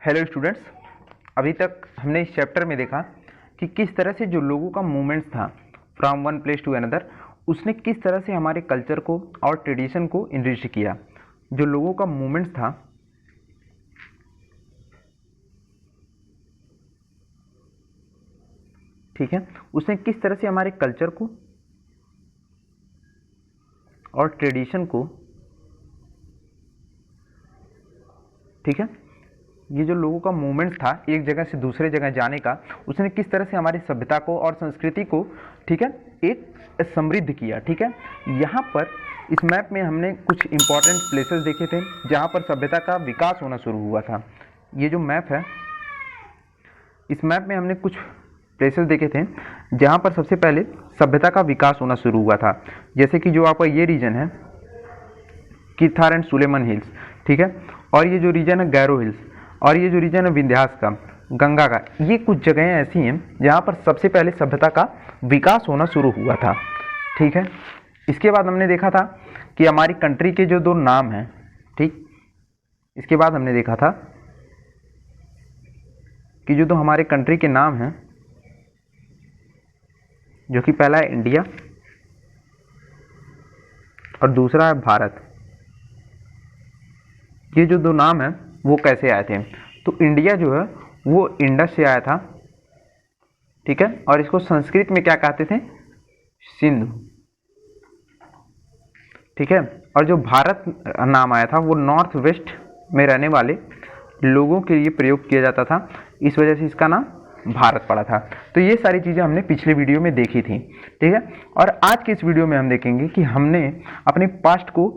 Hello students, अभी तक हमने इस चैप्टर में देखा कि किस तरह से जो लोगों का मूवमेंट्स था from one place to another, उसने किस तरह से हमारे कल्चर को और ट्रेडिशन को इनरिच किया। जो लोगों का मूवमेंट्स था, ठीक है, उसने किस तरह से हमारे कल्चर को और ट्रेडिशन को, ठीक है, ये जो लोगों का मूवमेंट था एक जगह से दूसरे जगह जाने का, उसने किस तरह से हमारी सभ्यता को और संस्कृति को, ठीक है, एक समृद्ध किया। ठीक है, यहाँ पर इस मैप में हमने कुछ इंपॉर्टेंट प्लेसेस देखे थे जहाँ पर सभ्यता का विकास होना शुरू हुआ था। ये जो मैप है, इस मैप में हमने कुछ प्लेसेस देखे थे जहाँ पर सबसे पहले सभ्यता का विकास होना शुरू हुआ था। जैसे कि जो आपका ये रीजन है किर्थार एंड सुलेमान हिल्स, ठीक है, और ये जो रीजन है गैरो हिल्स, और ये जो रीजन है विंध्यास का, गंगा का, ये कुछ जगहें ऐसी हैं जहाँ पर सबसे पहले सभ्यता का विकास होना शुरू हुआ था। ठीक है, इसके बाद हमने देखा था कि हमारी कंट्री के जो दो नाम हैं, ठीक, इसके बाद हमने देखा था कि जो दो हमारे कंट्री के नाम हैं, जो कि पहला है इंडिया और दूसरा है भारत, ये जो दो नाम हैं वो कैसे आए थे। तो इंडिया जो है वो इंडस से आया था, ठीक है, और इसको संस्कृत में क्या कहते थे, सिंधु, ठीक है, और जो भारत नाम आया था वो नॉर्थ वेस्ट में रहने वाले लोगों के लिए प्रयोग किया जाता था, इस वजह से इसका नाम भारत पड़ा था। तो ये सारी चीज़ें हमने पिछले वीडियो में देखी थी, ठीक है, और आज के इस वीडियो में हम देखेंगे कि हमने अपने पास्ट को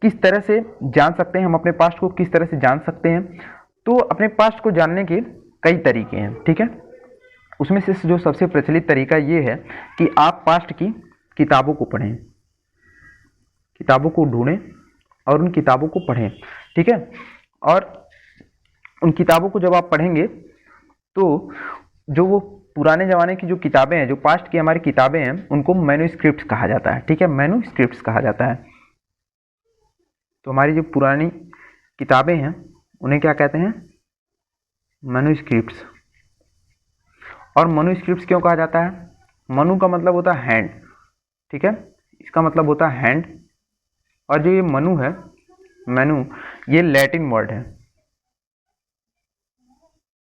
किस तरह से जान सकते हैं, हम अपने पास्ट को किस तरह से जान सकते हैं। तो अपने पास्ट को जानने के कई तरीके हैं, ठीक है, उसमें से जो सबसे प्रचलित तरीका ये है कि आप पास्ट की किताबों को पढ़ें, किताबों को ढूंढें और उन किताबों को पढ़ें, ठीक है, और उन किताबों को जब आप पढ़ेंगे तो जो वो पुराने ज़माने की जो किताबें हैं, जो पास्ट की हमारी किताबें हैं, उनको मैन्युस्क्रिप्ट्स कहा जाता है, ठीक है, मैन्युस्क्रिप्ट्स कहा जाता है। तो हमारी जो पुरानी किताबें हैं उन्हें क्या कहते हैं, मैन्युस्क्रिप्ट्स। और मैन्युस्क्रिप्ट्स क्यों कहा जाता है, मनु का मतलब होता है हैंड, ठीक है, इसका मतलब होता है हैंड, और जो ये मनु है, मैनु, ये लैटिन वर्ड है,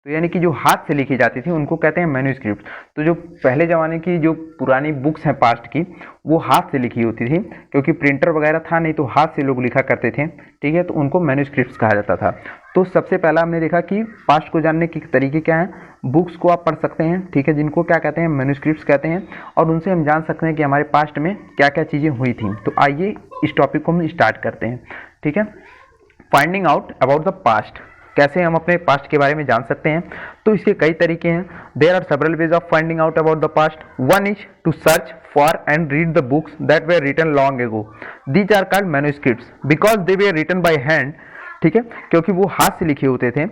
तो यानी कि जो हाथ से लिखी जाती थी उनको कहते हैं मैन्युस्क्रिप्ट। तो जो पहले ज़माने की जो पुरानी बुक्स हैं पास्ट की, वो हाथ से लिखी होती थी, क्योंकि प्रिंटर वगैरह था नहीं, तो हाथ से लोग लिखा करते थे, ठीक है, तो उनको मैन्युस्क्रिप्ट्स कहा जाता था। तो सबसे पहला हमने देखा कि पास्ट को जानने के तरीके क्या हैं, बुक्स को आप पढ़ सकते हैं, ठीक है, जिनको क्या कहते हैं, मैन्युस्क्रिप्ट्स कहते हैं, और उनसे हम जान सकते हैं कि हमारे पास्ट में क्या क्या चीज़ें हुई थी। तो आइए इस टॉपिक को हम स्टार्ट करते हैं, ठीक है। Finding out about the past, कैसे हम अपने पास्ट के बारे में जान सकते हैं। तो इसके कई तरीके हैं। There are several ways of finding out about the past. One is to search for and read the books that were written long ago, these are called manuscripts because they were written by hand, ठीक है, क्योंकि वो हाथ से लिखे होते थे।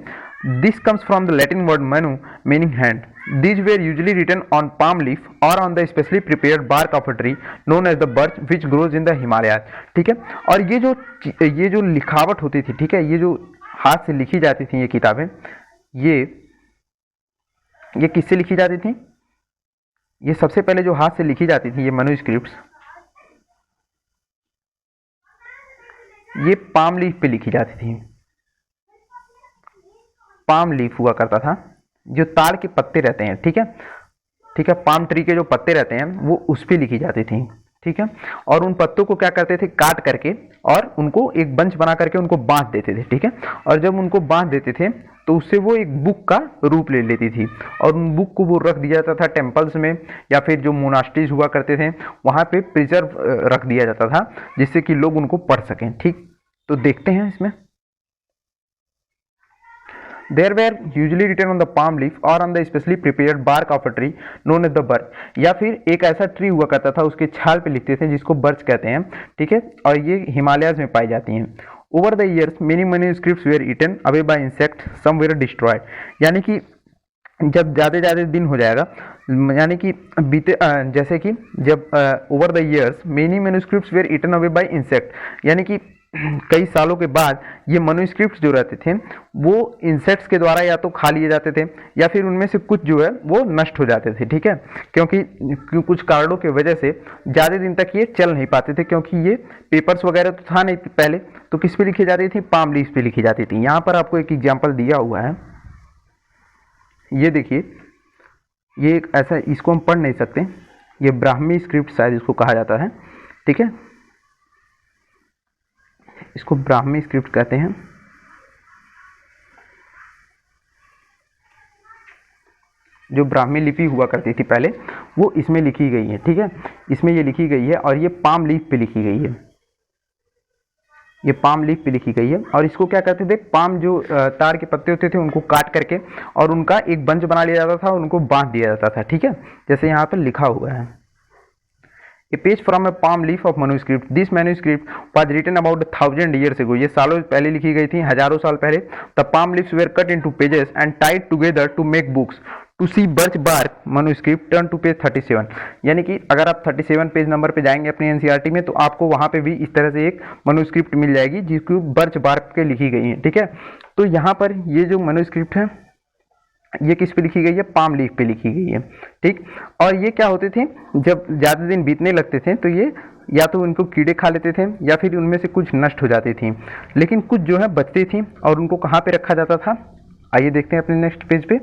This comes from the Latin word manu meaning hand. These were usually written on palm leaf or on the specially prepared bark of a tree known as the birch which grows in the Himalayas, ठीक है। और ये जो लिखावट होती थी, ठीक है, ये जो हाथ से लिखी जाती थी ये किताबें, ये किससे लिखी जाती थी, ये सबसे पहले जो हाथ से लिखी जाती थी ये मैन्युस्क्रिप्ट्स, ये पाम लीफ पे लिखी जाती थी। पाम लीफ हुआ करता था, जो ताड़ के पत्ते रहते हैं, ठीक है, ठीक है, पाम ट्री के जो पत्ते रहते हैं वो उस पे लिखी जाती थी, ठीक है, और उन पत्तों को क्या करते थे, काट करके और उनको एक बंच बना करके उनको बांध देते थे, ठीक है, और जब उनको बांध देते थे तो उससे वो एक बुक का रूप ले लेती थी, और उन बुक को वो रख दिया जाता था टेम्पल्स में, या फिर जो मोनास्ट्रीज हुआ करते थे वहाँ पे प्रिजर्व रख दिया जाता था, जिससे कि लोग उनको पढ़ सकें, ठीक। तो देखते हैं इसमें, There were usually written on the palm leaf or on the specially prepared bark of a tree known as the birch, या फिर एक ऐसा ट्री हुआ करता था उसके छाल पे लिखते थे जिसको बर्च कहते हैं, ठीक है, और ये हिमालयाज में पाई जाती हैं। Over the years many manuscripts were eaten away by insect, some were destroyed, यानी कि जब ज़्यादा दिन हो जाएगा, यानी कि बीते जैसे कि जब over the years many manuscripts were eaten away by insect, यानी कि कई सालों के बाद ये मनुस्क्रिप्ट जो रहते थे वो इंसेक्ट्स के द्वारा या तो खा लिए जाते थे या फिर उनमें से कुछ जो है वो नष्ट हो जाते थे, ठीक है, क्योंकि कुछ कारणों की वजह से ज़्यादा दिन तक ये चल नहीं पाते थे, क्योंकि ये पेपर्स वगैरह तो था नहीं पहले, तो किस पे लिखी जाती थी, पाम लीव्स पे लिखी जाती थी। यहाँ पर आपको एक एग्जाम्पल दिया हुआ है, ये देखिए, ये एक ऐसा, इसको हम पढ़ नहीं सकते, ये ब्राह्मी स्क्रिप्ट शायद इसको कहा जाता है, ठीक है, इसको ब्राह्मी स्क्रिप्ट कहते हैं। जो ब्राह्मी लिपि हुआ करती थी पहले वो इसमें लिखी गई है, ठीक है, इसमें ये लिखी गई है और ये पाम लीफ पे लिखी गई है, ये पाम लीफ पे लिखी गई है। और इसको क्या करते थे, पाम जो तार के पत्ते होते थे उनको काट करके और उनका एक बंच बना लिया जाता था और उनको बांध दिया जाता था, ठीक है, जैसे यहाँ पर लिखा हुआ है, A page from a palm leaf of manuscript. This manuscript was written about 1,000 years ago. ये सालों पहले लिखी गई थी, हजारों साल पहले। The palm leaves were cut into pages and tied together to make books. To see birch bark manuscript turn to page 37. यानी कि अगर आप 37 पेज नंबर पे जाएंगे अपनी एनसीईआरटी में तो आपको वहाँ पे भी इस तरह से एक मनुस्क्रिप्ट मिल जाएगी जिसको बर्च बार्क के लिखी गई है, ठीक है। तो यहाँ पर ये जो मनुस्क्रिप्ट है ये किस पे लिखी गई है, पाम लीफ पे लिखी गई है, ठीक। और ये क्या होते थे, जब ज़्यादा दिन बीतने लगते थे तो ये या तो उनको कीड़े खा लेते थे या फिर उनमें से कुछ नष्ट हो जाती थी, लेकिन कुछ जो है बचती थी और उनको कहाँ पे रखा जाता था, आइए देखते हैं अपने नेक्स्ट पेज पे।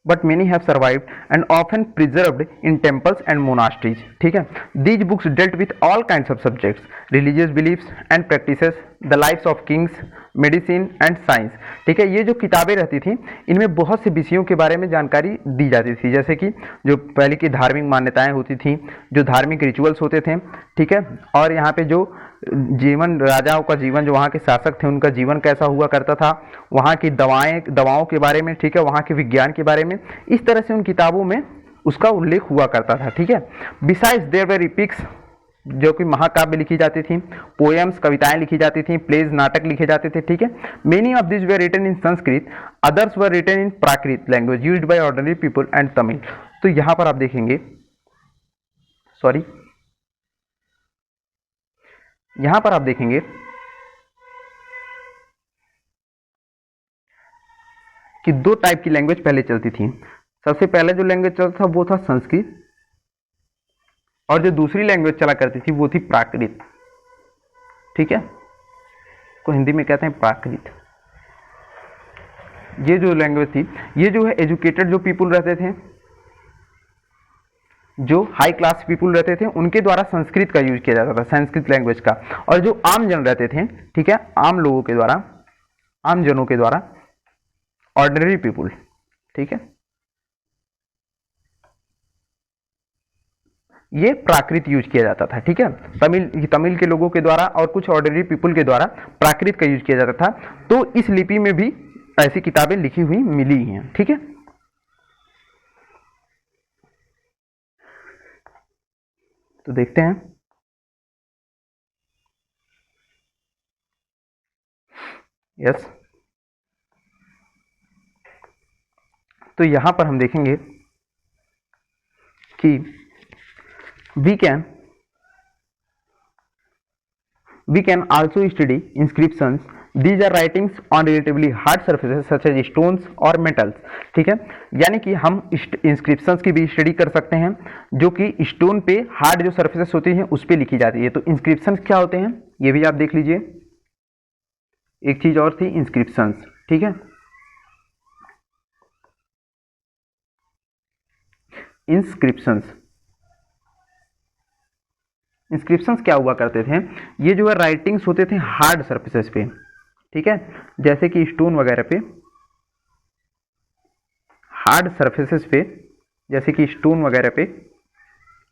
But many have survived and often preserved in temples and monasteries, ठीक है। These books dealt with all kinds of subjects, religious beliefs and practices, the lives of kings, medicine and science, ठीक है। ये जो किताबें रहती थी इनमें बहुत से विषयों के बारे में जानकारी दी जाती थी, जैसे कि जो पहले की धार्मिक मान्यताएं होती थी, जो धार्मिक रिचुअल्स होते थे, ठीक है, और यहाँ पे जो जीवन, राजाओं का जीवन, जो वहाँ के शासक थे उनका जीवन कैसा हुआ करता था, वहाँ की दवाओं के बारे में, ठीक है, वहाँ के विज्ञान के बारे में, इस तरह से उन किताबों में उसका उल्लेख हुआ करता था, ठीक है। बिसाइड्स देयर वर एपिक्स, जो कि महाकाव्य लिखी जाती थी, पोएम्स कविताएं लिखी जाती थी, प्लेज नाटक लिखे जाते थे, ठीक है। Many of this were written in Sanskrit, others were written in Prakrit language used by ordinary people and Tamil. तो यहां पर आप देखेंगे, सॉरी, यहां पर आप देखेंगे कि दो टाइप की लैंग्वेज पहले चलती थी। सबसे पहले जो लैंग्वेज चलता था वो था संस्कृत, और जो दूसरी लैंग्वेज चला करती थी वो थी प्राकृत, ठीक है, को हिंदी में कहते हैं प्राकृत। ये जो लैंग्वेज थी, ये जो है एजुकेटेड जो पीपुल रहते थे, जो हाई क्लास पीपुल रहते थे, उनके द्वारा संस्कृत का यूज किया जाता था, संस्कृत लैंग्वेज का। और जो आम जन रहते थे, ठीक है, आम लोगों के द्वारा, आम जनों के द्वारा, ऑर्डिनरी पीपुल, ठीक है, ये प्राकृत यूज किया जाता था, ठीक है। तमिल के लोगों के द्वारा और कुछ ऑर्डिनरी पीपुल के द्वारा प्राकृत का यूज किया जाता था। तो इस लिपि में भी ऐसी किताबें लिखी हुई मिली हैं, ठीक है। तो देखते हैं, यस, तो यहां पर हम देखेंगे कि we can also study inscriptions. These are writings on relatively hard surfaces such as stones or metals, ठीक है। यानी कि हम इंस्क्रिप्शंस की भी स्टडी कर सकते हैं जो कि स्टोन पे हार्ड जो सर्फेसेस होती हैं उस पे लिखी जाती है। तो इंस्क्रिप्शंस क्या होते हैं ये भी आप देख लीजिए। एक चीज और थी इंस्क्रिप्शंस, ठीक है। इंस्क्रिप्शंस क्या हुआ करते थे, ये जो है राइटिंग्स होते थे हार्ड सरफेसेस पे, ठीक है, जैसे कि स्टोन वगैरह पे, हार्ड सरफेसेस पे, जैसे कि स्टोन वगैरह पे,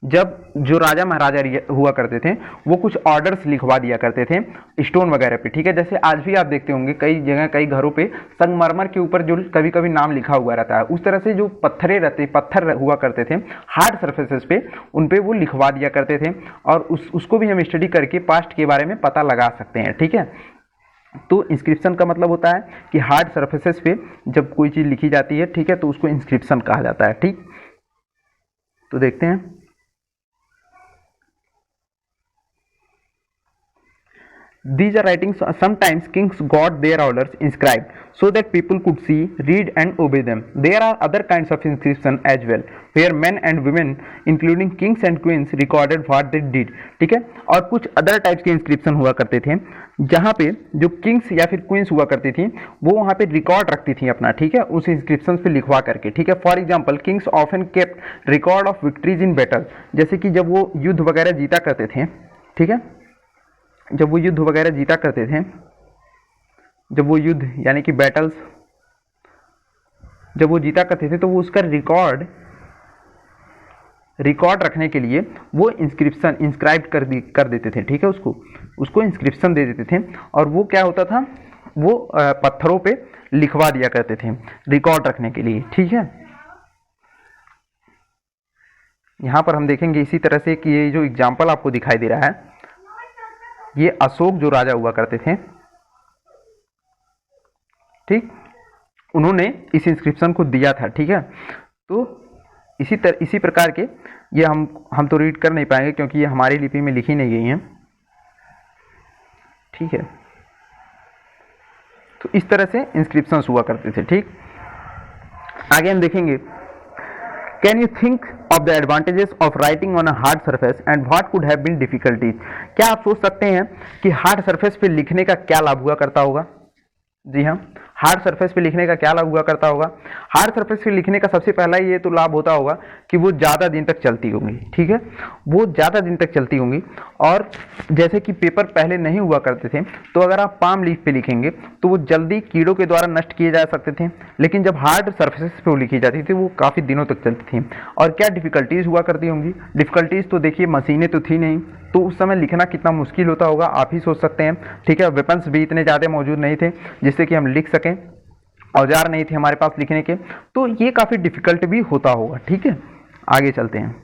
जब जो राजा महाराजा हुआ करते थे वो कुछ ऑर्डर्स लिखवा दिया करते थे स्टोन वगैरह पे, ठीक है। जैसे आज भी आप देखते होंगे कई जगह, कई घरों पे संगमरमर के ऊपर जो कभी कभी नाम लिखा हुआ रहता है, उस तरह से जो पत्थर हुआ करते थे हार्ड सर्फेसेस पे, उन पे वो लिखवा दिया करते थे। और उसको भी हम स्टडी करके पास्ट के बारे में पता लगा सकते हैं, ठीक है। तो इंस्क्रिप्शन का मतलब होता है कि हार्ड सर्फेसेस पे जब कोई चीज़ लिखी जाती है, ठीक है, तो उसको इंस्क्रिप्शन कहा जाता है, ठीक। तो देखते हैं। These are writings. Sometimes kings got their orders inscribed so that people could see, read, and obey them. There are other kinds of inscription as well, where men and women, including kings and queens, recorded what they did. ठीक है, और कुछ other types के inscription हुआ करते थे, जहाँ पे जो किंग्स या फिर क्वींस हुआ करती थी वो वहाँ पे रिकॉर्ड रखती थी अपना, ठीक है, उस इंस्क्रिप्शन पे लिखवा करके, ठीक है। For example, Kings often kept record of victories in battle, जैसे कि जब वो युद्ध वगैरह जीता करते थे, ठीक है, जब वो युद्ध वगैरह जीता करते थे, जब वो युद्ध यानी कि बैटल्स जब वो जीता करते थे, तो वो उसका रिकॉर्ड रखने के लिए वो इंस्क्रिप्शन इंस्क्राइब कर देते थे, ठीक है, उसको इंस्क्रिप्शन दे देते थे, और वो क्या होता था, वो पत्थरों पे लिखवा दिया करते थे रिकॉर्ड रखने के लिए, ठीक है। यहाँ पर हम देखेंगे इसी तरह से कि ये जो एग्जाम्पल आपको दिखाई दे रहा है, ये अशोक जो राजा हुआ करते थे, ठीक, उन्होंने इस इंस्क्रिप्शन को दिया था, ठीक है। तो इसी प्रकार के ये हम तो रीड कर नहीं पाएंगे क्योंकि ये हमारी लिपि में लिखी नहीं गई हैं, ठीक है। तो इस तरह से इंस्क्रिप्शंस हुआ करते थे, ठीक। आगे हम देखेंगे, can you think of the advantages of writing on a hard surface and what could have been difficulties. क्या आप सोच सकते हैं कि हार्ड सरफेस पे लिखने का क्या लाभ हुआ करता होगा? जी हाँ, हार्ड सरफेस पे लिखने का क्या लाभ हुआ करता होगा? हार्ड सरफेस पे लिखने का सबसे पहला ये तो लाभ होता होगा कि वो ज़्यादा दिन तक चलती होंगी, ठीक है, वो ज़्यादा दिन तक चलती होंगी। और जैसे कि पेपर पहले नहीं हुआ करते थे, तो अगर आप पाम लीफ पे लिखेंगे तो वो जल्दी कीड़ों के द्वारा नष्ट किए जा सकते थे, लेकिन जब हार्ड सरफेसेस पे वो लिखी जाती थी वो काफ़ी दिनों तक चलती थी। और क्या डिफिकल्टीज हुआ करती होंगी? डिफिकल्टीज तो देखिए, मशीनें तो थी नहीं, तो उस समय लिखना कितना मुश्किल होता होगा आप ही सोच सकते हैं, ठीक है। वेपन्स भी इतने ज़्यादा मौजूद नहीं थे जिससे कि हम लिख सकें, औजार नहीं थे हमारे पास लिखने के, तो ये काफ़ी डिफिकल्ट भी होता होगा, ठीक है। आगे चलते हैं।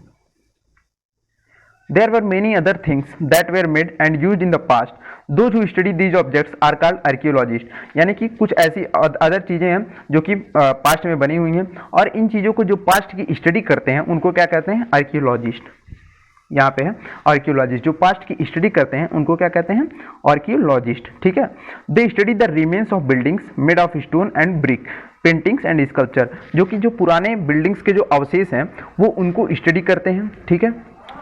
There were many other things that were made and used in the past. Those who study these objects are called archaeologists. यानी कि कुछ ऐसी अदर चीज़ें हैं जो कि पास्ट में बनी हुई हैं, और इन चीज़ों को जो पास्ट की स्टडी करते हैं उनको क्या कहते हैं? आर्कियोलॉजिस्ट। यहाँ पे है आर्कियोलॉजिस्ट, जो पास्ट की स्टडी करते हैं उनको क्या कहते हैं? आर्कियोलॉजिस्ट, ठीक है। They study the remains of buildings made of stone and brick, paintings and sculpture, जो कि जो पुराने बिल्डिंग्स के जो अवशेष हैं वो उनको स्टडी करते हैं, ठीक है।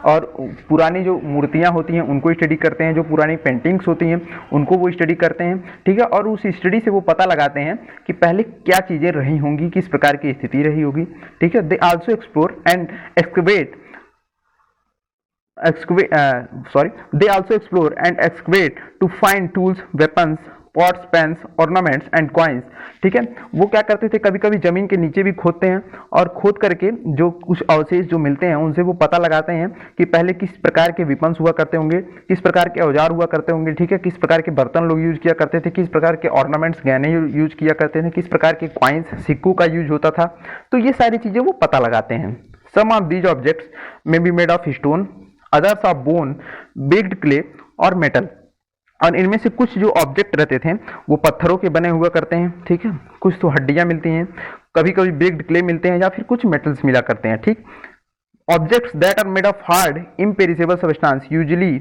और पुरानी जो मूर्तियाँ होती हैं उनको स्टडी करते हैं, जो पुरानी पेंटिंग्स होती हैं उनको वो स्टडी करते हैं, ठीक है। और उस स्टडी से वो पता लगाते हैं कि पहले क्या चीज़ें रही होंगी, किस प्रकार की स्थिति रही होगी, ठीक है। They also explore and they also explore and excavate to find tools, weapons, pots, pans, ornaments and coins, ठीक है। वो क्या करते थे, कभी कभी जमीन के नीचे भी खोदते हैं, और खोद करके जो कुछ अवशेष जो मिलते हैं उनसे वो पता लगाते हैं कि पहले किस प्रकार के विपन्स हुआ करते होंगे, किस प्रकार के औजार हुआ करते होंगे, ठीक है, किस प्रकार के बर्तन लोग यूज किया करते थे, किस प्रकार के ऑर्नामेंट्स गहने यूज किया करते थे, किस प्रकार के कॉइन्स सिक्कों का यूज होता था। तो ये सारी चीज़ें वो पता लगाते हैं। Some of these objects may be made of stone, others of bone, baked clay और मेटल। और इनमें से कुछ जो ऑब्जेक्ट रहते थे वो पत्थरों के बने हुआ करते हैं, ठीक है, कुछ तो हड्डियां मिलती हैं, कभी कभी बेक्ड क्ले मिलते हैं, या फिर कुछ मेटल्स मिला करते हैं, ठीक। Objects that are made of hard imperishable substance usually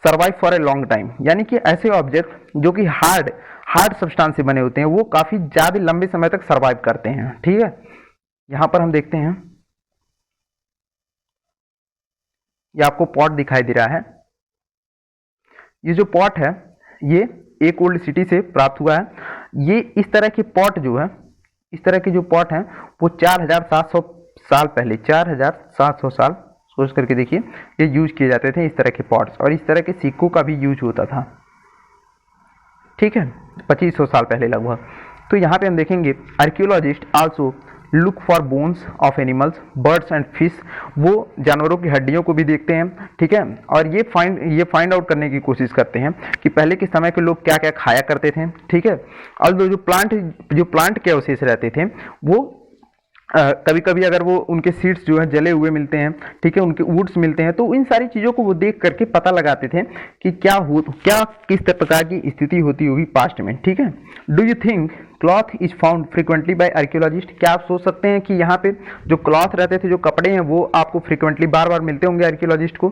survive for a long time, यानी कि ऐसे ऑब्जेक्ट जो कि हार्ड सब्सटेंस से बने होते हैं वो काफी ज्यादा लंबे समय तक सर्वाइव करते हैं, ठीक है। यहां पर हम देखते हैं, ये आपको पॉट दिखाई दे रहा है। ये जो पॉट है ये एक ओल्ड सिटी से प्राप्त हुआ है। ये इस तरह के पॉट जो है, इस तरह के जो पॉट हैं वो 4700 साल पहले, 4700 साल, सोच करके देखिए, ये यूज किए जाते थे इस तरह के पॉट्स, और इस तरह के सिक्कों का भी यूज होता था, ठीक है, 2500 साल पहले लगभग। तो यहाँ पे हम देखेंगे archaeologist also look for bones of animals, birds and fish, वो जानवरों की हड्डियों को भी देखते हैं, ठीक है। और ये फाइंड आउट करने की कोशिश करते हैं कि पहले के समय के लोग क्या क्या खाया करते थे, ठीक है। और जो प्लांट के अवशेष रहते थे वो कभी कभी अगर वो उनके सीड्स जो है जले हुए मिलते हैं, ठीक है, उनके वुड्स मिलते हैं, तो इन सारी चीज़ों को वो देख करके पता लगाते थे कि क्या किस प्रकार की स्थिति होती होगी पास्ट में, ठीक है। Do you think cloth is found frequently by archaeologist? क्या आप सोच सकते हैं कि यहाँ पे जो क्लॉथ रहते थे, जो कपड़े हैं, वो आपको फ्रिक्वेंटली बार बार मिलते होंगे आर्कियोलॉजिस्ट को?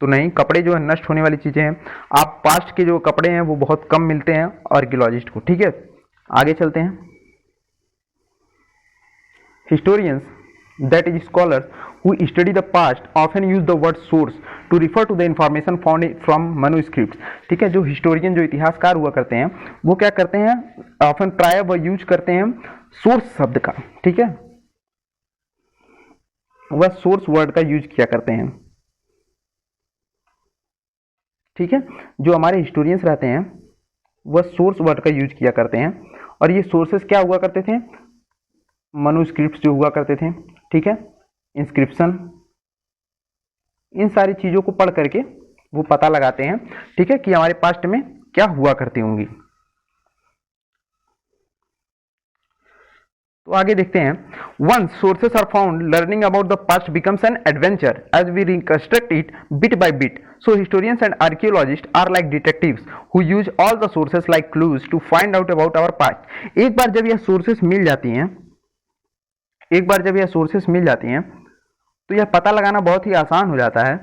तो नहीं, कपड़े जो है नष्ट होने वाली चीज़ें हैं। आप पास्ट के जो कपड़े हैं वो बहुत कम मिलते हैं आर्कियोलॉजिस्ट को, ठीक है। आगे चलते हैं। Historians, that is scholars who study the past, often use the word source to refer to the information found from manuscripts. ठीक है, जो हिस्टोरियन, जो इतिहासकार हुआ करते हैं, वो क्या करते हैं, ऑफन प्राय वह यूज करते हैं सोर्स शब्द का, ठीक है, वह सोर्स वर्ड का यूज किया करते हैं, ठीक है। जो हमारे हिस्टोरियंस रहते हैं वह सोर्स वर्ड का यूज किया करते हैं, और ये सोर्सेस क्या हुआ करते थे, मनुस्क्रिप्ट्स जो हुआ करते थे, ठीक है, इंस्क्रिप्शन, इन सारी चीज़ों को पढ़ करके वो पता लगाते हैं, ठीक है, कि हमारे पास्ट में क्या हुआ करती होंगी। तो आगे देखते हैं। Once sources are found, learning about the past becomes an adventure as we reconstruct it bit by bit. So historians and archaeologists are like detectives who use all the sources like clues to find out about our past. एक बार जब यह sources मिल जाती हैं, तो यह पता लगाना बहुत ही आसान हो जाता है,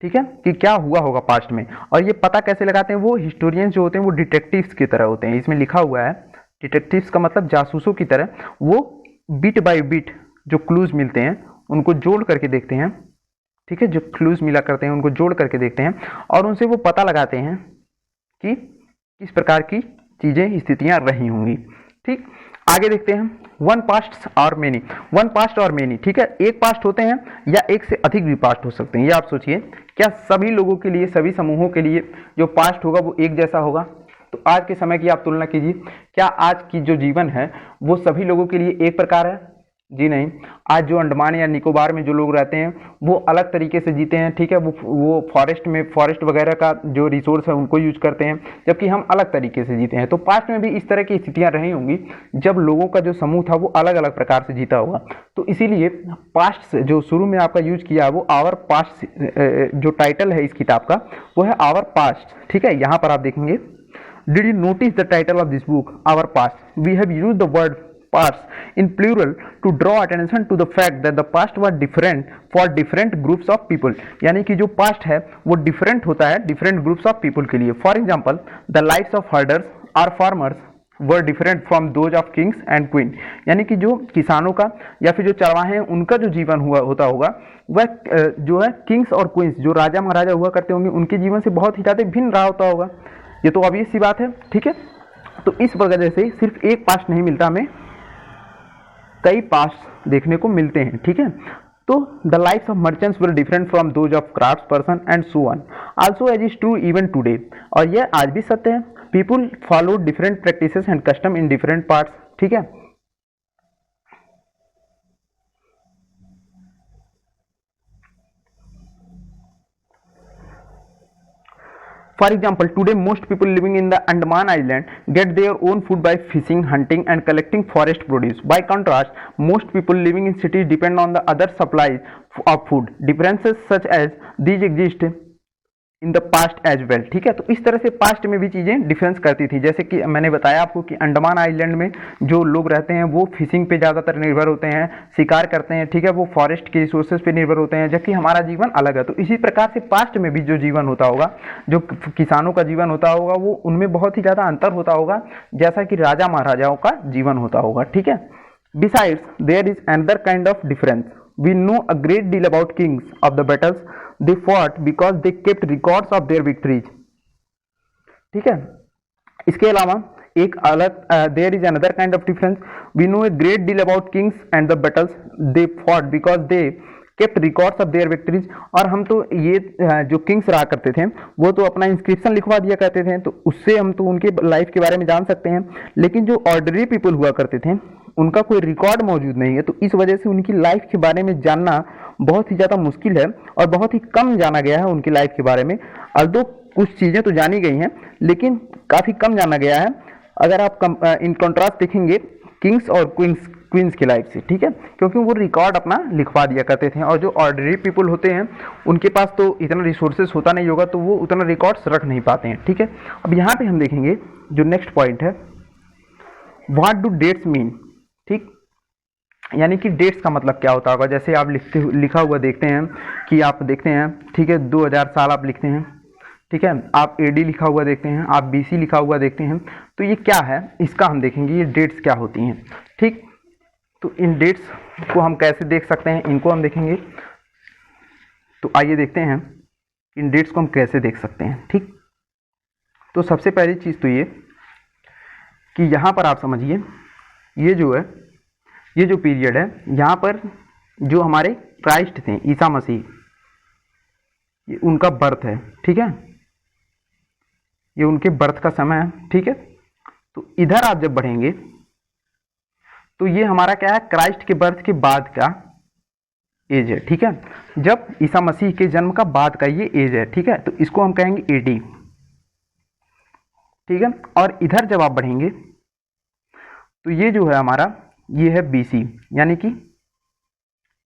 ठीक है, कि क्या हुआ होगा पास्ट में। और ये पता कैसे लगाते हैं, वो हिस्टोरियंस जो होते हैं वो डिटेक्टिव्स की तरह होते हैं। इसमें लिखा हुआ है, डिटेक्टिव्स का मतलब जासूसों की तरह, वो बिट बाय बिट जो क्लूज मिलते हैं उनको जोड़ करके देखते हैं, ठीक है, जो क्लूज मिला करते हैं उनको जोड़ करके देखते हैं, और उनसे वो पता लगाते हैं कि किस प्रकार की चीज़ें, स्थितियां रही होंगी, ठीक। आगे देखते हैं। वन पास्ट और मेनी, ठीक है, एक पास्ट होते हैं या एक से अधिक भी पास्ट हो सकते हैं। ये आप सोचिए, क्या सभी लोगों के लिए, सभी समूहों के लिए जो पास्ट होगा वो एक जैसा होगा? तो आज के समय की आप तुलना कीजिए, क्या आज की जो जीवन है वो सभी लोगों के लिए एक प्रकार है? जी नहीं। आज जो अंडमान या निकोबार में जो लोग रहते हैं वो अलग तरीके से जीते हैं, ठीक है, वो फॉरेस्ट वगैरह का जो रिसोर्स है उनको यूज करते हैं, जबकि हम अलग तरीके से जीते हैं। तो पास्ट में भी इस तरह की स्थितियां रही होंगी जब लोगों का जो समूह था वो अलग अलग प्रकार से जीता होगा। तो इसीलिए पास्ट से जो शुरू में आपका यूज किया वो आवर पास्ट, जो टाइटल है इस किताब का वो है आवर पास्ट, ठीक है। यहाँ पर आप देखेंगे, did you notice the title of this book our past, we have used the word past in plural to draw attention to the fact that the past was different for different groups of people. यानी कि जो past है वो different होता है different groups of people के लिए। For example, the lives of herders or farmers were different from those of kings and queen. यानी कि जो किसानों का या फिर जो चरवाहे हैं उनका जो जीवन होता होगा वह जो है किंग्स और क्वींस, जो राजा महाराजा हुआ करते होंगे, उनके जीवन से बहुत ही ज़्यादा भिन्न रहा होता होगा। ये तो ऑब्वियस सी बात है, ठीक है। तो इस वजह से सिर्फ एक पास्ट नहीं मिलता, हमें कई पास्ट देखने को मिलते हैं, ठीक है। तो the lifes of merchants were different from those of crafts person and so on, also as is true even today. और यह आज भी सत्य है, people follow different practices and custom in different parts, ठीक है। For example, today most people living in the Andaman Island get their own food by fishing, hunting and collecting forest produce. By contrast, most people living in cities depend on the other supplies of food. Differences such as these exist in the past as well, ठीक है। तो इस तरह से past में भी चीज़ें difference करती थी। जैसे कि मैंने बताया आपको कि अंडमान आइलैंड में जो लोग रहते हैं वो फिशिंग पे ज़्यादातर निर्भर होते हैं, शिकार करते हैं, ठीक है, वो फॉरेस्ट के रिसोर्सेज पे निर्भर होते हैं, जबकि हमारा जीवन अलग है। तो इसी प्रकार से पास्ट में भी जो जीवन होता होगा, जो किसानों का जीवन होता होगा, वो उनमें बहुत ही ज़्यादा अंतर होता होगा, जैसा कि राजा महाराजाओं का जीवन होता होगा, ठीक है। Besides there is another kind of difference, we know a great deal about kings of the battles they fought because they kept records of their victories, ठीक है। इसके अलावा एक अलग there is another kind of difference, we know a great deal about kings and the battles they fought because they kept records of their victories। और हम तो ये जो किंग्स रहा करते थे वो तो अपना इंस्क्रिप्शन लिखवा दिया करते थे, तो उससे हम तो उनके लाइफ के बारे में जान सकते हैं, लेकिन जो ऑर्डिनरी पीपल हुआ करते थे उनका कोई रिकॉर्ड मौजूद नहीं है। तो इस वजह से उनकी लाइफ के बारे में जानना बहुत ही ज़्यादा मुश्किल है और बहुत ही कम जाना गया है उनकी लाइफ के बारे में। अल्दो कुछ चीज़ें तो जानी गई हैं लेकिन काफ़ी कम जाना गया है। अगर आप इन कॉन्ट्रास्ट देखेंगे किंग्स और क्वींस की लाइफ से, ठीक है, क्योंकि वो रिकॉर्ड अपना लिखवा दिया करते थे। और जो ऑर्डिनरी पीपल होते हैं उनके पास तो इतना रिसोर्सेस होता नहीं होगा, तो वो उतना रिकॉर्ड्स रख नहीं पाते हैं, ठीक है। अब यहाँ पे हम देखेंगे जो नेक्स्ट पॉइंट है, व्हाट डू डेट्स मीन, ठीक, यानी कि डेट्स का मतलब क्या होता होगा। जैसे आप लिखा हुआ देखते हैं कि आप देखते हैं, ठीक है, 2000 साल आप लिखते हैं, ठीक है, आप एडी लिखा हुआ देखते हैं, आप बीसी लिखा हुआ देखते हैं, तो ये क्या है, इसका हम देखेंगे ये डेट्स क्या होती हैं, ठीक। तो इन डेट्स को हम कैसे देख सकते हैं, इनको हम देखेंगे। तो आइए देखते हैं इन डेट्स को हम कैसे देख सकते हैं, ठीक। तो सबसे पहली चीज़ तो ये कि यहाँ पर आप समझिए, ये जो है, ये जो पीरियड है, यहाँ पर जो हमारे क्राइस्ट थे, ईसा मसीह, ये उनका बर्थ है, ठीक है, ये उनके बर्थ का समय है, ठीक है। तो इधर आप जब बढ़ेंगे तो ये हमारा क्या है, क्राइस्ट के बर्थ के बाद का एज है, ठीक है, जब ईसा मसीह के जन्म का बाद का ये एज है, ठीक है, तो इसको हम कहेंगे एडी, ठीक है। और इधर जब आप बढ़ेंगे तो ये जो है हमारा, ये है बीसी, यानी कि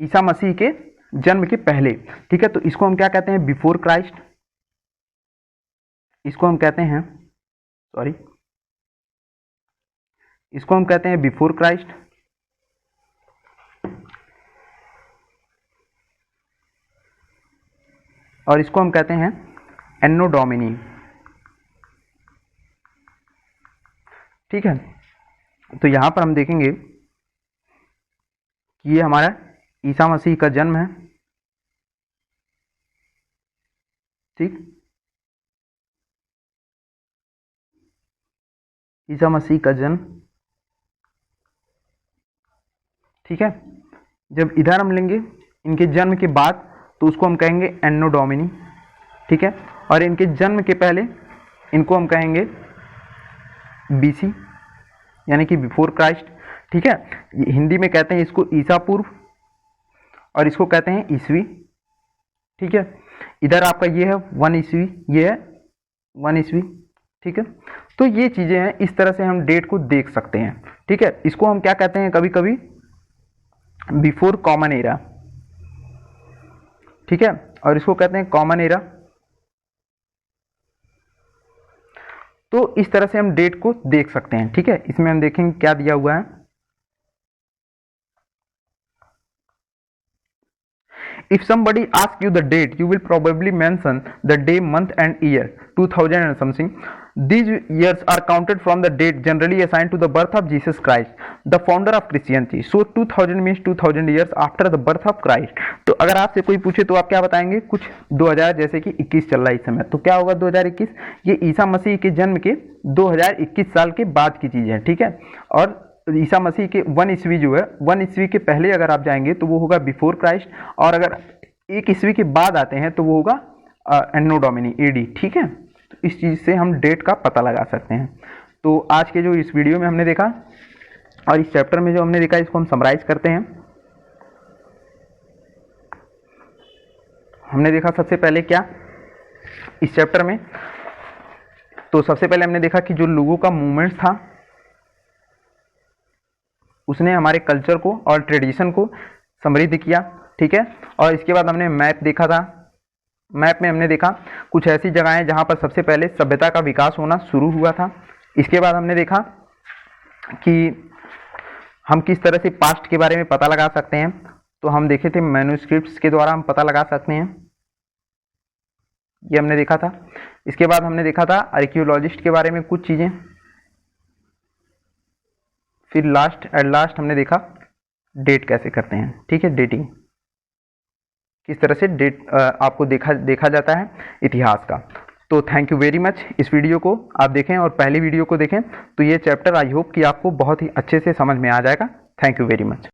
ईसा मसीह के जन्म के पहले, ठीक है। तो इसको हम क्या कहते हैं, बिफोर क्राइस्ट, इसको हम कहते हैं, सॉरी, इसको हम कहते हैं बिफोर क्राइस्ट, और इसको हम कहते हैं एन्नो डोमिनी, ठीक है। तो यहां पर हम देखेंगे कि ये हमारा ईसा मसीह का जन्म है, ठीक, ईसा मसीह का जन्म, ठीक है। जब इधर हम लेंगे इनके जन्म के बाद तो उसको हम कहेंगे एन्नो डोमिनी, ठीक है। और इनके जन्म के पहले इनको हम कहेंगे बीसी, यानी कि बिफोर क्राइस्ट, ठीक है। हिंदी में कहते हैं इसको ईसा पूर्व, और इसको कहते हैं ईसवी, ठीक है। इधर आपका ये है 1 ईसवी, ये है 1 ईसवी, ठीक है। तो ये चीजें हैं, इस तरह से हम डेट को देख सकते हैं, ठीक है। इसको हम क्या कहते हैं कभी कभी, बिफोर कॉमन एरा, ठीक है, और इसको कहते हैं कॉमन एरा। तो इस तरह से हम डेट को देख सकते हैं, ठीक है। इसमें हम देखेंगे क्या दिया हुआ है। If somebody asks you the date, you will probably mention the day, month and year, 2000 and something. These years are counted from the date generally assigned to the birth of Jesus Christ, the founder of Christianity. So 2000 means 2000 years after the birth of Christ. तो अगर आपसे कोई पूछे तो आप क्या बताएंगे, कुछ 2000 जैसे कि 21 चल रहा है इस समय, तो क्या होगा 2021, ये ईसा मसीह के जन्म के 2021 साल के बाद की चीज है, ठीक है। और ईसा मसीह के 1 ईस्वी जो है, 1 ईस्वी के पहले अगर आप जाएंगे तो वो होगा बिफोर क्राइस्ट, और अगर 1 ईस्वी के बाद आते हैं तो वो होगा एन्नो डोमिनी, एडी, ठीक है। तो इस चीज से हम डेट का पता लगा सकते हैं। तो आज के जो इस वीडियो में हमने देखा और इस चैप्टर में जो हमने देखा, इसको हम समराइज करते हैं। हमने देखा सबसे पहले क्या इस चैप्टर में, तो सबसे पहले हमने देखा कि जो लोगों का मूवमेंट था उसने हमारे कल्चर को और ट्रेडिशन को समृद्ध किया, ठीक है। और इसके बाद हमने मैप देखा था, मैप में हमने देखा कुछ ऐसी जगहें जहां पर सबसे पहले सभ्यता का विकास होना शुरू हुआ था। इसके बाद हमने देखा कि हम किस तरह से पास्ट के बारे में पता लगा सकते हैं, तो हम देखे थे मैन्युस्क्रिप्ट्स के द्वारा हम पता लगा सकते हैं, ये हमने देखा था। इसके बाद हमने देखा था आर्कियोलॉजिस्ट के बारे में कुछ चीजें, फिर एट लास्ट हमने देखा डेट कैसे करते हैं, ठीक है, डेटिंग किस तरह से डेट आपको देखा जाता है इतिहास का। तो थैंक यू वेरी मच, इस वीडियो को आप देखें और पहली वीडियो को देखें, तो ये चैप्टर आई होप कि आपको बहुत ही अच्छे से समझ में आ जाएगा। Thank you very much.